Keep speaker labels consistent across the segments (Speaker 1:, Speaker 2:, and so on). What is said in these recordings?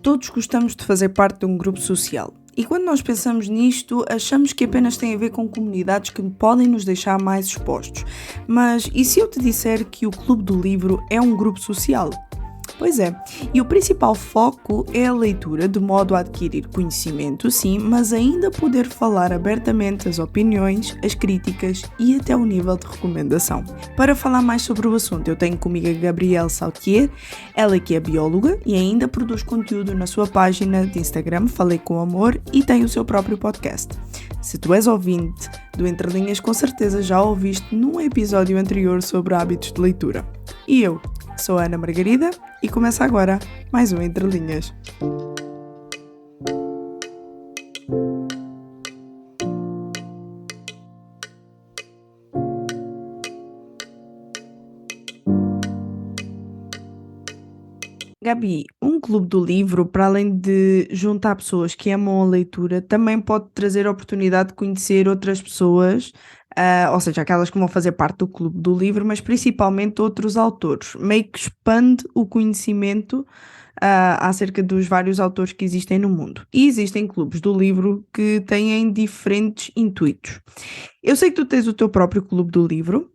Speaker 1: Todos gostamos de fazer parte de um grupo social. E quando nós pensamos nisto, achamos que apenas tem a ver com comunidades que podem nos deixar mais expostos. Mas e se eu te disser que o Clube do Livro é um grupo social? Pois é, e o principal foco é a leitura, de modo a adquirir conhecimento, sim, mas ainda poder falar abertamente as opiniões, as críticas e até o nível de recomendação. Para falar mais sobre o assunto, eu tenho comigo a Gabrielle Sautier, ela que é bióloga e ainda produz conteúdo na sua página de Instagram, Falei com Amor, e tem o seu próprio podcast. Se tu és ouvinte do Entre Linhas, com certeza já ouviste num episódio anterior sobre hábitos de leitura. E eu sou a Ana Margarida e começa agora mais um Entre Linhas. Gabi, um clube do livro, para além de juntar pessoas que amam a leitura, também pode trazer a oportunidade de conhecer outras pessoas, ou seja, aquelas que vão fazer parte do clube do livro, mas principalmente outros autores. Meio que expande o conhecimento, acerca dos vários autores que existem no mundo. E existem clubes do livro que têm diferentes intuitos. Eu sei que tu tens o teu próprio clube do livro.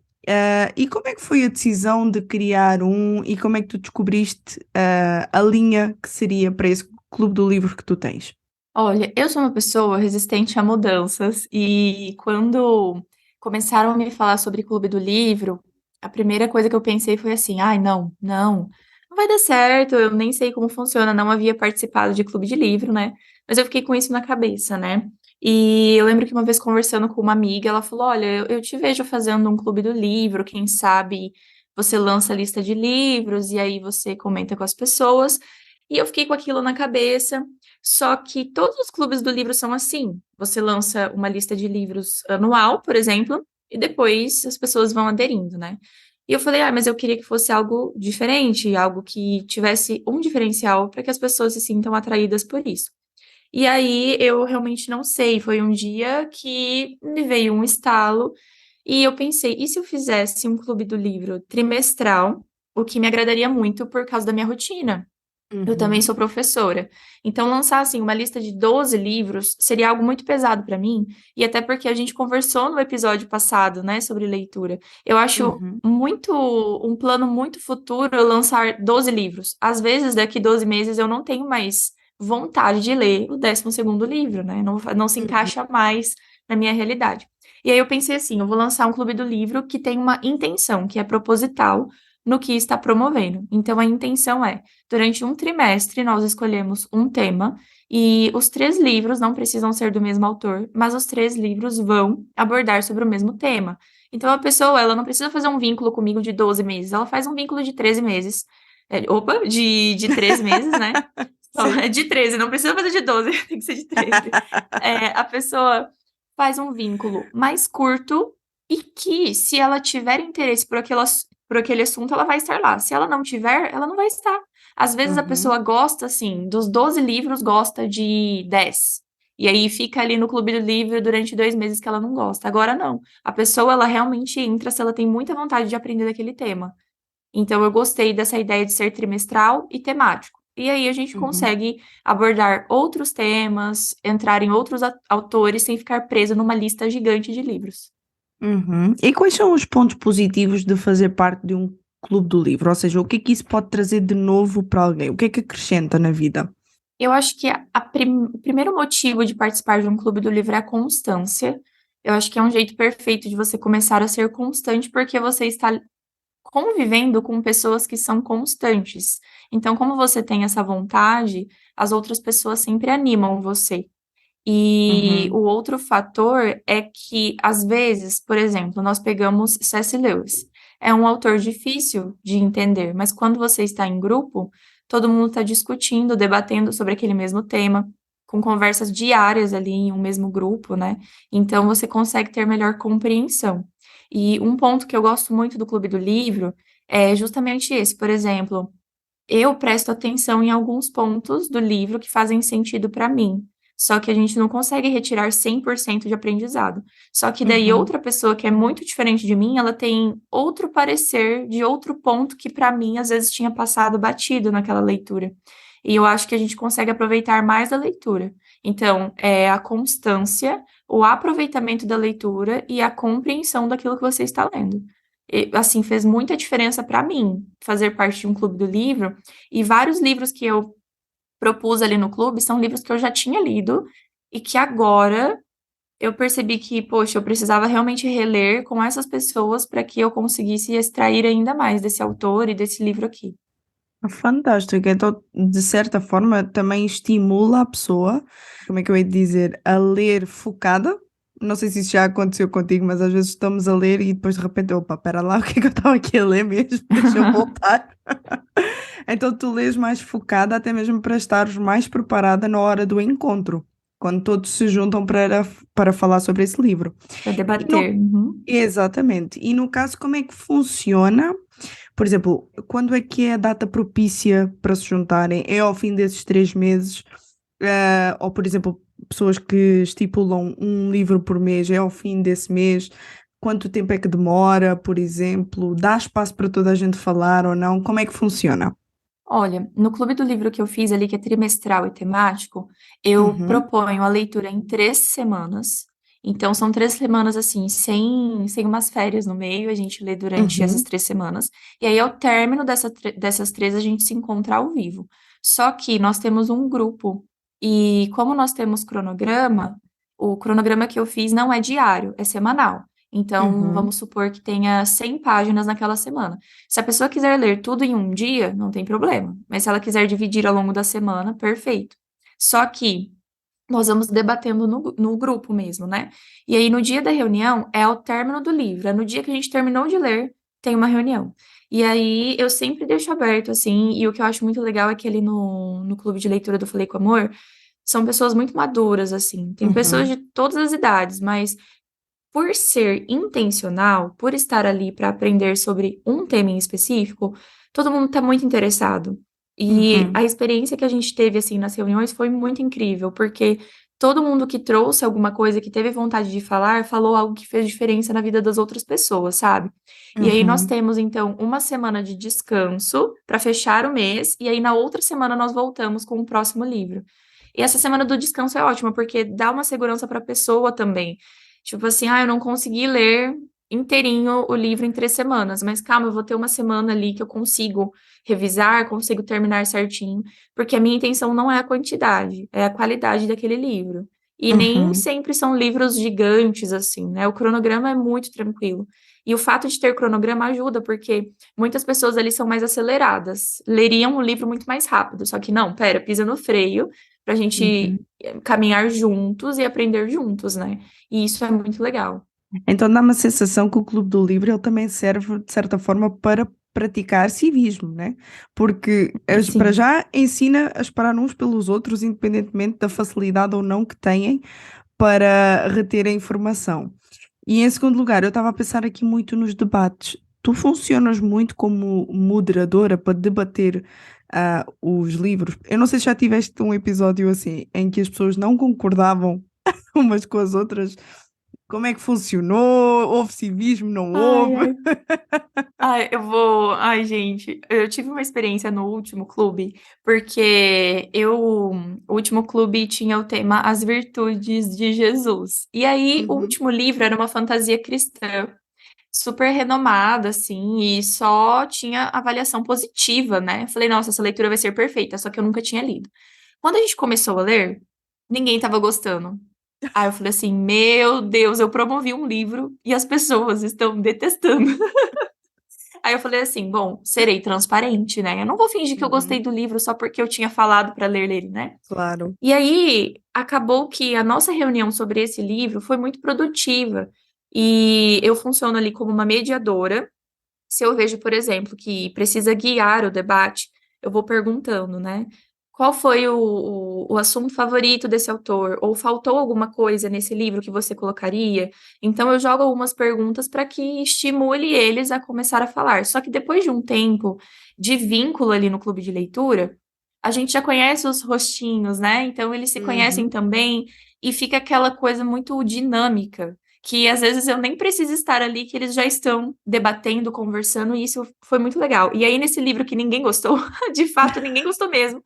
Speaker 1: E como é que foi a decisão de criar um e como é que tu descobriste a linha que seria para esse clube do livro que tu tens?
Speaker 2: Olha, eu sou uma pessoa resistente a mudanças e quando começaram a me falar sobre Clube do Livro, a primeira coisa que eu pensei foi assim: ai, não vai dar certo, eu nem sei como funciona, não havia participado de Clube de Livro, né? Mas eu fiquei com isso na cabeça, né? E eu lembro que uma vez conversando com uma amiga, ela falou: olha, eu te vejo fazendo um Clube do Livro, quem sabe você lança a lista de livros e aí você comenta com as pessoas. E eu fiquei com aquilo na cabeça. Só que todos os clubes do livro são assim. Você lança uma lista de livros anual, por exemplo, e depois as pessoas vão aderindo, né? E eu falei, mas eu queria que fosse algo diferente, algo que tivesse um diferencial para que as pessoas se sintam atraídas por isso. E aí eu realmente não sei. Foi um dia que me veio um estalo e eu pensei, e se eu fizesse um clube do livro trimestral, o que me agradaria muito por causa da minha rotina? Eu também
Speaker 1: Uhum,
Speaker 2: sou professora. Então, lançar assim uma lista de 12 livros seria algo muito pesado para mim, e até porque a gente conversou no episódio passado, né, sobre leitura. Eu acho
Speaker 1: uhum,
Speaker 2: muito um plano muito futuro eu lançar 12 livros. Às vezes, daqui 12 meses eu não tenho mais vontade de ler o 12º livro, né? Não se
Speaker 1: uhum,
Speaker 2: encaixa mais na minha realidade. E aí eu pensei assim, eu vou lançar um clube do livro que tem uma intenção, que é proposital no que está promovendo. Então, a intenção é durante um trimestre, nós escolhemos um tema e os 3 livros não precisam ser do mesmo autor, mas os 3 livros vão abordar sobre o mesmo tema. Então, a pessoa, ela não precisa fazer um vínculo comigo de 12 meses, ela faz um vínculo de 13 meses. De 13 meses, né? Só
Speaker 1: sim.
Speaker 2: é de 13, não precisa fazer de 12, tem que ser de 13. A pessoa faz um vínculo mais curto e que, se ela tiver interesse por aquele assunto, ela vai estar lá. Se ela não tiver, ela não vai estar. Às vezes a
Speaker 1: Uhum,
Speaker 2: pessoa gosta, assim, dos 12 livros, gosta de 10. E aí fica ali no clube do livro durante 2 meses que ela não gosta. Agora não. A pessoa, ela realmente entra se ela tem muita vontade de aprender daquele tema. Então eu gostei dessa ideia de ser trimestral e temático. E aí a gente
Speaker 1: uhum,
Speaker 2: consegue abordar outros temas, entrar em outros autores sem ficar preso numa lista gigante de livros.
Speaker 1: uhum. E quais são os pontos positivos de fazer parte de um clube do livro? Ou seja, o que é que isso pode trazer de novo para alguém? O que é que acrescenta na vida?
Speaker 2: Eu acho que o primeiro motivo de participar de um clube do livro é a constância. Eu acho que é um jeito perfeito de você começar a ser constante, porque você está convivendo com pessoas que são constantes. Então, como você tem essa vontade, as outras pessoas sempre animam você. E o
Speaker 1: Uhum,
Speaker 2: outro fator é que, às vezes, por exemplo, nós pegamos C.S. Lewis. É um autor difícil de entender, mas quando você está em grupo, todo mundo está discutindo, debatendo sobre aquele mesmo tema, com conversas diárias ali em um mesmo grupo, né? Então você consegue ter melhor compreensão. E um ponto que eu gosto muito do Clube do Livro é justamente esse, por exemplo. Eu presto atenção em alguns pontos do livro que fazem sentido para mim. Só que a gente não consegue retirar 100% de aprendizado. Só que daí
Speaker 1: uhum,
Speaker 2: outra pessoa que é muito diferente de mim, ela tem outro parecer de outro ponto que para mim às vezes tinha passado batido naquela leitura. E eu acho que a gente consegue aproveitar mais a leitura. Então, é a constância, o aproveitamento da leitura e a compreensão daquilo que você está lendo. E, assim, fez muita diferença para mim fazer parte de um clube do livro, e vários livros que eu propus ali no clube são livros que eu já tinha lido e que agora eu percebi que, poxa, eu precisava realmente reler com essas pessoas para que eu conseguisse extrair ainda mais desse autor e desse livro aqui.
Speaker 1: Fantástico. Então, de certa forma, também estimula a pessoa, como é que eu hei de dizer, a ler focada. Não sei se isso já aconteceu contigo, mas às vezes estamos a ler e depois de repente, opa, pera lá, o que é que eu estava aqui a ler mesmo? Deixa eu voltar. Então, tu lês mais focada, até mesmo para estares mais preparada na hora do encontro, quando todos se juntam para falar sobre esse livro.
Speaker 2: Para
Speaker 1: E no-
Speaker 2: debater. Uhum.
Speaker 1: Exatamente. E no caso, como é que funciona? Por exemplo, quando é que é a data propícia para se juntarem? É ao fim desses 3 meses? Ou, por exemplo, pessoas que estipulam um livro por mês, é ao fim desse mês? Quanto tempo é que demora, por exemplo? Dá espaço para toda a gente falar ou não? Como é que funciona?
Speaker 2: Olha, no clube do livro que eu fiz ali, que é trimestral e temático, eu
Speaker 1: Uhum,
Speaker 2: proponho a leitura em 3 semanas. Então, são 3 semanas, assim, sem umas férias no meio, a gente lê durante essas
Speaker 1: uhum,
Speaker 2: 3 semanas. E aí, ao término dessas três, a gente se encontra ao vivo. Só que nós temos um grupo, e como nós temos cronograma, o cronograma que eu fiz não é diário, é semanal. Então,
Speaker 1: uhum,
Speaker 2: vamos supor que tenha 100 páginas naquela semana. Se a pessoa quiser ler tudo em um dia, não tem problema. Mas se ela quiser dividir ao longo da semana, perfeito. Só que nós vamos debatendo no grupo mesmo, né? E aí, no dia da reunião, é ao término do livro. É no dia que a gente terminou de ler, tem uma reunião. E aí, eu sempre deixo aberto, assim, e o que eu acho muito legal é que ali no clube de leitura do Falei com Amor, são pessoas muito maduras, assim. Tem pessoas
Speaker 1: uhum,
Speaker 2: de todas as idades, mas por ser intencional, por estar ali para aprender sobre um tema em específico, todo mundo está muito interessado. E
Speaker 1: uhum,
Speaker 2: a experiência que a gente teve assim nas reuniões foi muito incrível, porque todo mundo que trouxe alguma coisa, que teve vontade de falar, falou algo que fez diferença na vida das outras pessoas, sabe? E aí nós
Speaker 1: uhum,
Speaker 2: temos então uma semana de descanso para fechar o mês, e aí na outra semana nós voltamos com o próximo livro. E essa semana do descanso é ótima, porque dá uma segurança para a pessoa também. Tipo assim, eu não consegui ler inteirinho o livro em 3 semanas, mas calma, eu vou ter uma semana ali que eu consigo revisar, consigo terminar certinho, porque a minha intenção não é a quantidade, é a qualidade daquele livro. E nem
Speaker 1: uhum,
Speaker 2: sempre são livros gigantes assim, né? O cronograma é muito tranquilo. E o fato de ter cronograma ajuda, porque muitas pessoas ali são mais aceleradas, leriam o livro muito mais rápido, só que não, pera, pisa no freio pra gente
Speaker 1: uhum.
Speaker 2: caminhar juntos e aprender juntos, né? E isso é muito legal.
Speaker 1: Então dá uma sensação que o Clube do Livro ele também serve, de certa forma, para praticar civismo, né? Porque para
Speaker 2: Sim.
Speaker 1: já ensina a esperar uns pelos outros, independentemente da facilidade ou não que têm para reter a informação. E em segundo lugar, eu estava a pensar aqui muito nos debates. Tu funcionas muito como moderadora para debater os livros. Eu não sei se já tiveste um episódio assim, em que as pessoas não concordavam umas com as outras. Como é que funcionou? Houve civismo? Não
Speaker 2: Ai,
Speaker 1: houve?
Speaker 2: ai. Ai, eu vou. Ai, gente, eu tive uma experiência no último clube, porque o último clube tinha o tema As Virtudes de Jesus. E aí, o
Speaker 1: Uhum,
Speaker 2: último livro era uma fantasia cristã, super renomada, assim, e só tinha avaliação positiva, né? Falei, nossa, essa leitura vai ser perfeita, só que eu nunca tinha lido. Quando a gente começou a ler, ninguém estava gostando. Aí eu falei assim, meu Deus, eu promovi um livro e as pessoas estão detestando. Aí eu falei assim, bom, serei transparente, né? Eu não vou fingir que eu gostei
Speaker 1: uhum,
Speaker 2: do livro só porque eu tinha falado para ler ele, né?
Speaker 1: claro.
Speaker 2: E aí acabou que a nossa reunião sobre esse livro foi muito produtiva. E eu funciono ali como uma mediadora. Se eu vejo, por exemplo, que precisa guiar o debate, eu vou perguntando, né? Qual foi o assunto favorito desse autor? Ou faltou alguma coisa nesse livro que você colocaria? Então, eu jogo algumas perguntas para que estimule eles a começar a falar. Só que depois de um tempo de vínculo ali no clube de leitura, a gente já conhece os rostinhos, né? Então, eles se conhecem
Speaker 1: Uhum.
Speaker 2: também e fica aquela coisa muito dinâmica que às vezes eu nem preciso estar ali, que eles já estão debatendo, conversando, e isso foi muito legal. E aí, nesse livro que ninguém gostou, de fato, ninguém gostou mesmo.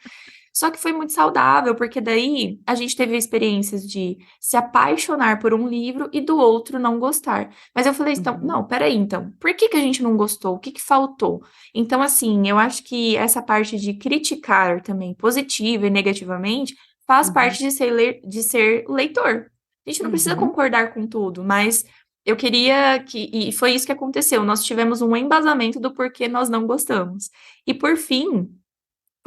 Speaker 2: Só que foi muito saudável, porque daí a gente teve experiências de se apaixonar por um livro e do outro não gostar. Mas eu falei, então,
Speaker 1: Uhum,
Speaker 2: não, peraí, então, por que que a gente não gostou? O que que faltou? Então, assim, eu acho que essa parte de criticar também, positiva e negativamente, faz
Speaker 1: uhum,
Speaker 2: parte de ser leitor. A gente não precisa
Speaker 1: uhum.
Speaker 2: concordar com tudo, mas eu queria que. E foi isso que aconteceu. Nós tivemos um embasamento do porquê nós não gostamos. E por fim.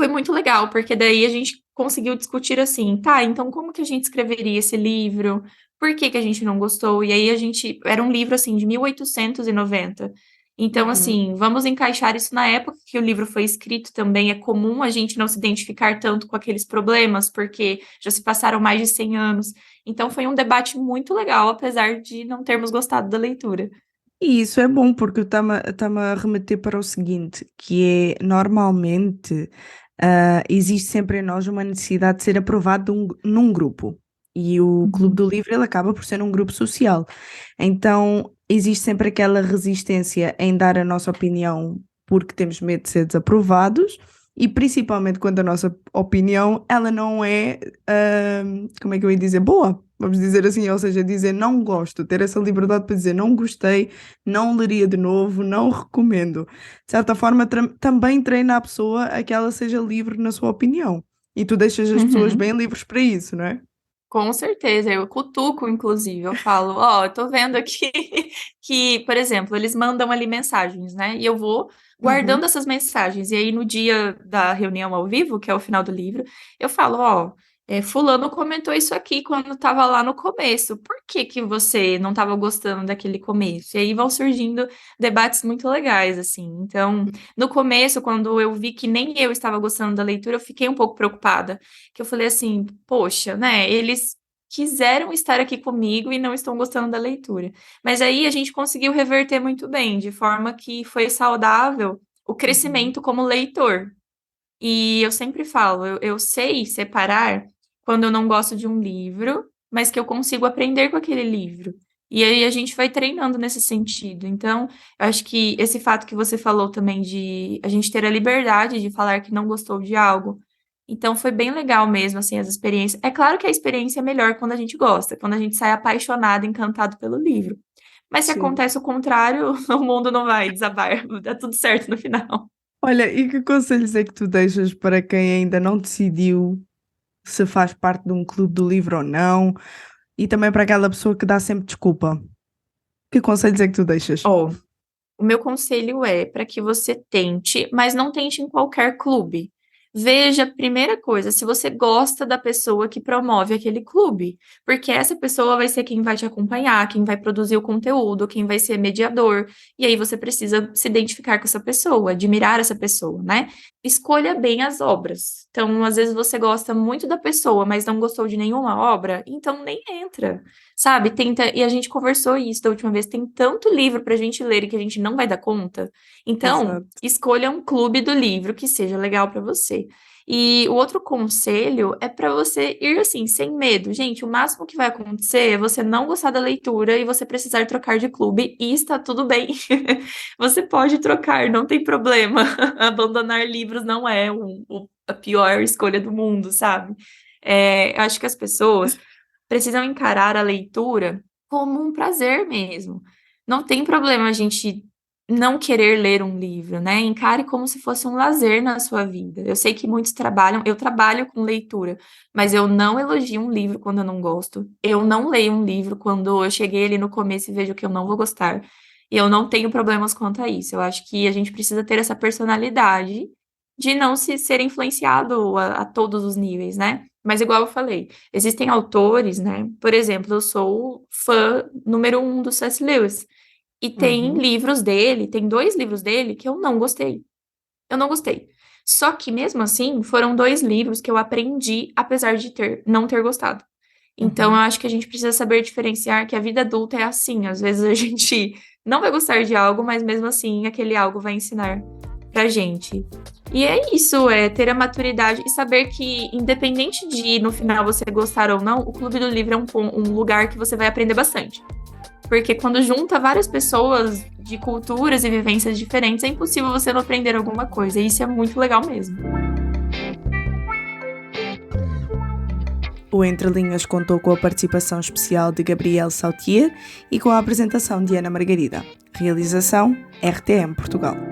Speaker 2: Foi muito legal, porque daí a gente conseguiu discutir assim, tá, então como que a gente escreveria esse livro? Por que que a gente não gostou? E aí a gente, era um livro assim de 1890. Então,
Speaker 1: Uhum.
Speaker 2: assim, vamos encaixar isso na época que o livro foi escrito também. É comum a gente não se identificar tanto com aqueles problemas, porque já se passaram mais de 100 anos. Então, foi um debate muito legal, apesar de não termos gostado da leitura.
Speaker 1: E isso é bom porque está-me a remeter para o seguinte, que é normalmente existe sempre em nós uma necessidade de ser aprovado num grupo. E o Clube
Speaker 2: Uhum.
Speaker 1: do Livro ele acaba por ser um grupo social. Então existe sempre aquela resistência em dar a nossa opinião porque temos medo de ser desaprovados e principalmente quando a nossa opinião ela não é, como é que eu ia dizer, boa. Vamos dizer assim, ou seja, dizer não gosto, ter essa liberdade para dizer não gostei, não leria de novo, não recomendo. De certa forma, também treina a pessoa a que ela seja livre na sua opinião. E tu deixas as pessoas
Speaker 2: Uhum.
Speaker 1: bem livres para isso, não é?
Speaker 2: Com certeza, eu cutuco, inclusive, eu falo, ó, eu tô vendo aqui que, por exemplo, eles mandam ali mensagens, né? E eu vou guardando
Speaker 1: Uhum.
Speaker 2: essas mensagens. E aí, no dia da reunião ao vivo, que é o final do livro, eu falo, ó, fulano comentou isso aqui quando tava lá no começo. Por que que você não tava gostando daquele começo? E aí vão surgindo debates muito legais, assim. Então, no começo, quando eu vi que nem eu estava gostando da leitura, eu fiquei um pouco preocupada que eu falei assim, poxa, né? Eles quiseram estar aqui comigo e não estão gostando da leitura. Mas aí a gente conseguiu reverter muito bem, de forma que foi saudável o
Speaker 1: Uhum.
Speaker 2: crescimento como leitor. E eu sempre falo, eu sei separar quando eu não gosto de um livro, mas que eu consigo aprender com aquele livro. E aí a gente vai treinando nesse sentido. Então, eu acho que esse fato que você falou também de a gente ter a liberdade de falar que não gostou de algo. Então, foi bem legal mesmo, assim, as experiências. É claro que a experiência é melhor quando a gente gosta, quando a gente sai apaixonado, encantado pelo livro. Mas se
Speaker 1: Sim.
Speaker 2: acontece o contrário, o mundo não vai desabar, dá tudo certo no final.
Speaker 1: Olha, e que conselhos é que tu deixas para quem ainda não decidiu se faz parte de um clube do livro ou não? E também para aquela pessoa que dá sempre desculpa. Que conselhos é que tu deixas?
Speaker 2: Ó, o meu conselho é para que você tente, mas não tente em qualquer clube. Veja, primeira coisa, se você gosta da pessoa que promove aquele clube, porque essa pessoa vai ser quem vai te acompanhar, quem vai produzir o conteúdo, quem vai ser mediador, e aí você precisa se identificar com essa pessoa, admirar essa pessoa, né? Escolha bem as obras. Então, às vezes você gosta muito da pessoa, mas não gostou de nenhuma obra, então nem entra. Sabe, tenta, e a gente conversou isso da última vez, tem tanto livro pra gente ler e que a gente não vai dar conta. Então,
Speaker 1: Exato.
Speaker 2: escolha um clube do livro que seja legal pra você. E o outro conselho é pra você ir assim, sem medo. Gente, o máximo que vai acontecer é você não gostar da leitura e você precisar trocar de clube e está tudo bem. Você pode trocar, não tem problema. Abandonar livros não é a pior escolha do mundo, sabe? Eu acho que as pessoas precisam encarar a leitura como um prazer mesmo. Não tem problema a gente não querer ler um livro, né? Encare como se fosse um lazer na sua vida. Eu sei que muitos trabalham, eu trabalho com leitura, mas eu não elogio um livro quando eu não gosto. Eu não leio um livro quando eu cheguei ali no começo e vejo que eu não vou gostar. E eu não tenho problemas quanto a isso. Eu acho que a gente precisa ter essa personalidade de não se ser influenciado a todos os níveis, né? Mas igual eu falei, existem autores, né? Por exemplo, eu sou fã número um do C.S. Lewis. E tem
Speaker 1: Uhum.
Speaker 2: livros dele, tem dois livros dele que eu não gostei. Eu não gostei. Só que mesmo assim, foram dois livros que eu aprendi, apesar de não ter gostado. Então, eu
Speaker 1: Uhum.
Speaker 2: acho que a gente precisa saber diferenciar que a vida adulta é assim. Às vezes a gente não vai gostar de algo, mas mesmo assim aquele algo vai ensinar pra gente. E é isso, é ter a maturidade e saber que, independente de no final você gostar ou não, o Clube do Livro é um lugar que você vai aprender bastante. Porque quando junta várias pessoas de culturas e vivências diferentes, é impossível você não aprender alguma coisa. E isso é muito legal mesmo.
Speaker 1: O Entre Linhas contou com a participação especial de Gabriel Sautier e com a apresentação de Ana Margarida. Realização RTM Portugal.